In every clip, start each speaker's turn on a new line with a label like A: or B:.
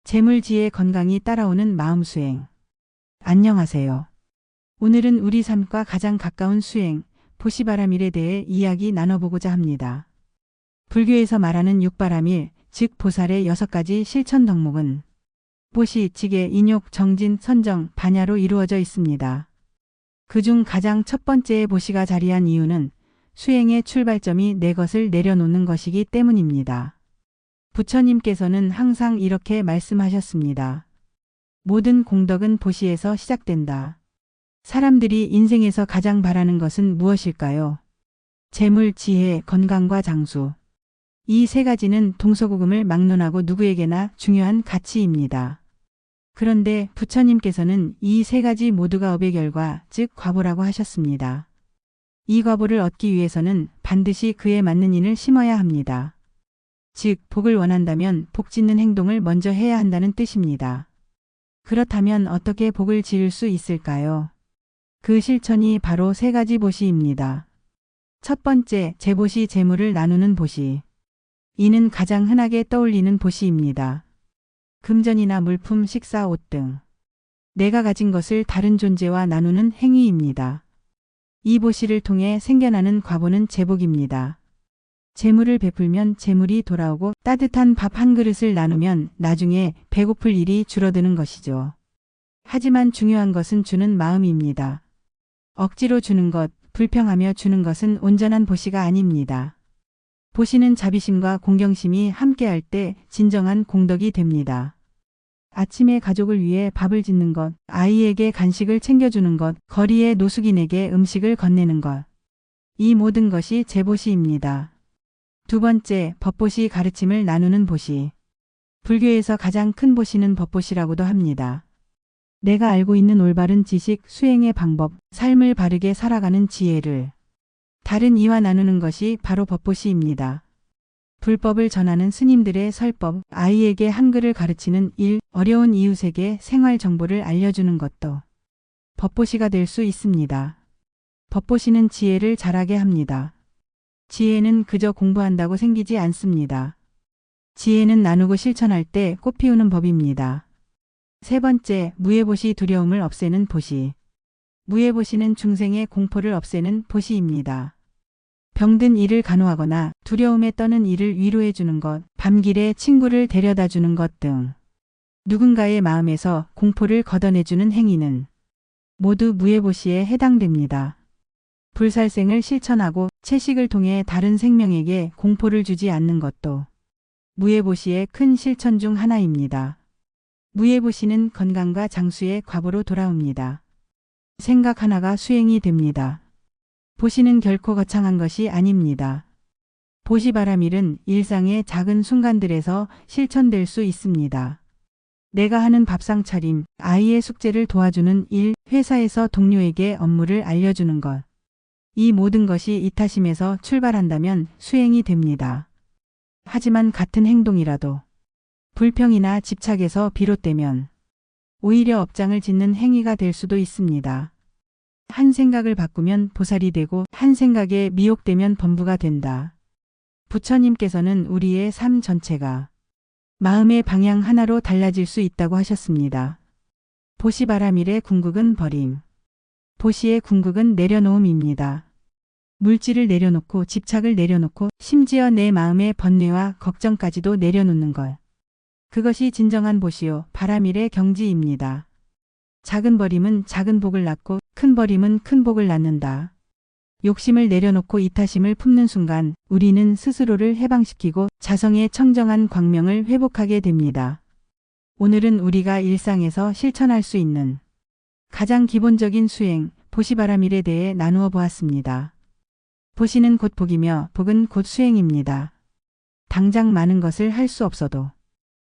A: 재물지혜 건강이 따라오는 마음수행. 안녕하세요. 오늘은 우리 삶과 가장 가까운 수행, 보시바라밀에 대해 이야기 나눠보고자 합니다. 불교에서 말하는 육바라밀, 즉 보살의 6가지 실천 덕목은 보시, 지계, 인욕, 정진, 선정, 반야로 이루어져 있습니다. 그중 가장 첫 번째의 보시가 자리한 이유는 수행의 출발점이 내 것을 내려놓는 것이기 때문입니다. 부처님께서는 항상 이렇게 말씀하셨습니다. 모든 공덕은 보시에서 시작된다. 사람들이 인생에서 가장 바라는 것은 무엇일까요? 재물, 지혜, 건강과 장수. 이 세 가지는 동서고금을 막론하고 누구에게나 중요한 가치입니다. 그런데 부처님께서는 이 세 가지 모두가 업의 결과, 즉 과보라고 하셨습니다. 이 과보를 얻기 위해서는 반드시 그에 맞는 인을 심어야 합니다. 즉, 복을 원한다면 복 짓는 행동을 먼저 해야 한다는 뜻입니다. 그렇다면 어떻게 복을 지을 수 있을까요? 그 실천이 바로 3가지 보시입니다. 첫 번째, 재보시, 재물을 나누는 보시. 이는 가장 흔하게 떠올리는 보시입니다. 금전이나 물품, 식사, 옷 등 내가 가진 것을 다른 존재와 나누는 행위입니다. 이 보시를 통해 생겨나는 과보는 재복입니다. 재물을 베풀면 재물이 돌아오고 따뜻한 밥 한 그릇을 나누면 나중에 배고플 일이 줄어드는 것이죠. 하지만 중요한 것은 주는 마음입니다. 억지로 주는 것, 불평하며 주는 것은 온전한 보시가 아닙니다. 보시는 자비심과 공경심이 함께할 때 진정한 공덕이 됩니다. 아침에 가족을 위해 밥을 짓는 것, 아이에게 간식을 챙겨주는 것, 거리의 노숙인에게 음식을 건네는 것. 이 모든 것이 재보시입니다. 두 번째, 법보시, 가르침을 나누는 보시. 불교에서 가장 큰 보시는 법보시라고도 합니다. 내가 알고 있는 올바른 지식, 수행의 방법, 삶을 바르게 살아가는 지혜를 다른 이와 나누는 것이 바로 법보시입니다. 불법을 전하는 스님들의 설법, 아이에게 한글을 가르치는 일, 어려운 이웃에게 생활 정보를 알려주는 것도 법보시가 될 수 있습니다. 법보시는 지혜를 자라게 합니다. 지혜는 그저 공부한다고 생기지 않습니다. 지혜는 나누고 실천할 때 꽃피우는 법입니다. 세 번째, 무예보시, 두려움을 없애는 보시. 무예보시는 중생의 공포를 없애는 보시입니다. 병든 이를 간호하거나 두려움에 떠는 이를 위로해 주는 것, 밤길에 친구를 데려다 주는 것 등 누군가의 마음에서 공포를 걷어내주는 행위는 모두 무예보시에 해당됩니다. 불살생을 실천하고 채식을 통해 다른 생명에게 공포를 주지 않는 것도 무예보시의 큰 실천 중 하나입니다. 무예보시는 건강과 장수의 과보로 돌아옵니다. 생각 하나가 수행이 됩니다. 보시는 결코 거창한 것이 아닙니다. 보시바라밀은 일상의 작은 순간들에서 실천될 수 있습니다. 내가 하는 밥상 차림, 아이의 숙제를 도와주는 일, 회사에서 동료에게 업무를 알려주는 것. 이 모든 것이 이타심에서 출발한다면 수행이 됩니다. 하지만 같은 행동이라도 불평이나 집착에서 비롯되면 오히려 업장을 짓는 행위가 될 수도 있습니다. 한 생각을 바꾸면 보살이 되고 한 생각에 미혹되면 범부가 된다. 부처님께서는 우리의 삶 전체가 마음의 방향 하나로 달라질 수 있다고 하셨습니다. 보시바라밀의 궁극은 버림. 보시의 궁극은 내려놓음입니다. 물질을 내려놓고 집착을 내려놓고 심지어 내 마음의 번뇌와 걱정까지도 내려놓는 것. 그것이 진정한 보시요 바라밀의 경지입니다. 작은 버림은 작은 복을 낳고 큰 버림은 큰 복을 낳는다. 욕심을 내려놓고 이타심을 품는 순간 우리는 스스로를 해방시키고 자성의 청정한 광명을 회복하게 됩니다. 오늘은 우리가 일상에서 실천할 수 있는 가장 기본적인 수행, 보시바라밀에 대해 나누어 보았습니다. 보시는 곧 복이며 복은 곧 수행입니다. 당장 많은 것을 할 수 없어도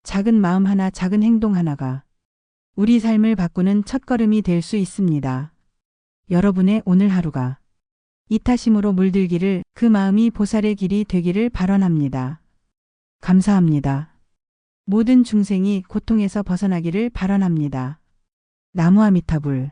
A: 작은 마음 하나, 작은 행동 하나가 우리 삶을 바꾸는 첫걸음이 될 수 있습니다. 여러분의 오늘 하루가 이타심으로 물들기를, 그 마음이 보살의 길이 되기를 발언합니다. 감사합니다. 모든 중생이 고통에서 벗어나기를 발언합니다. 나무아미타불.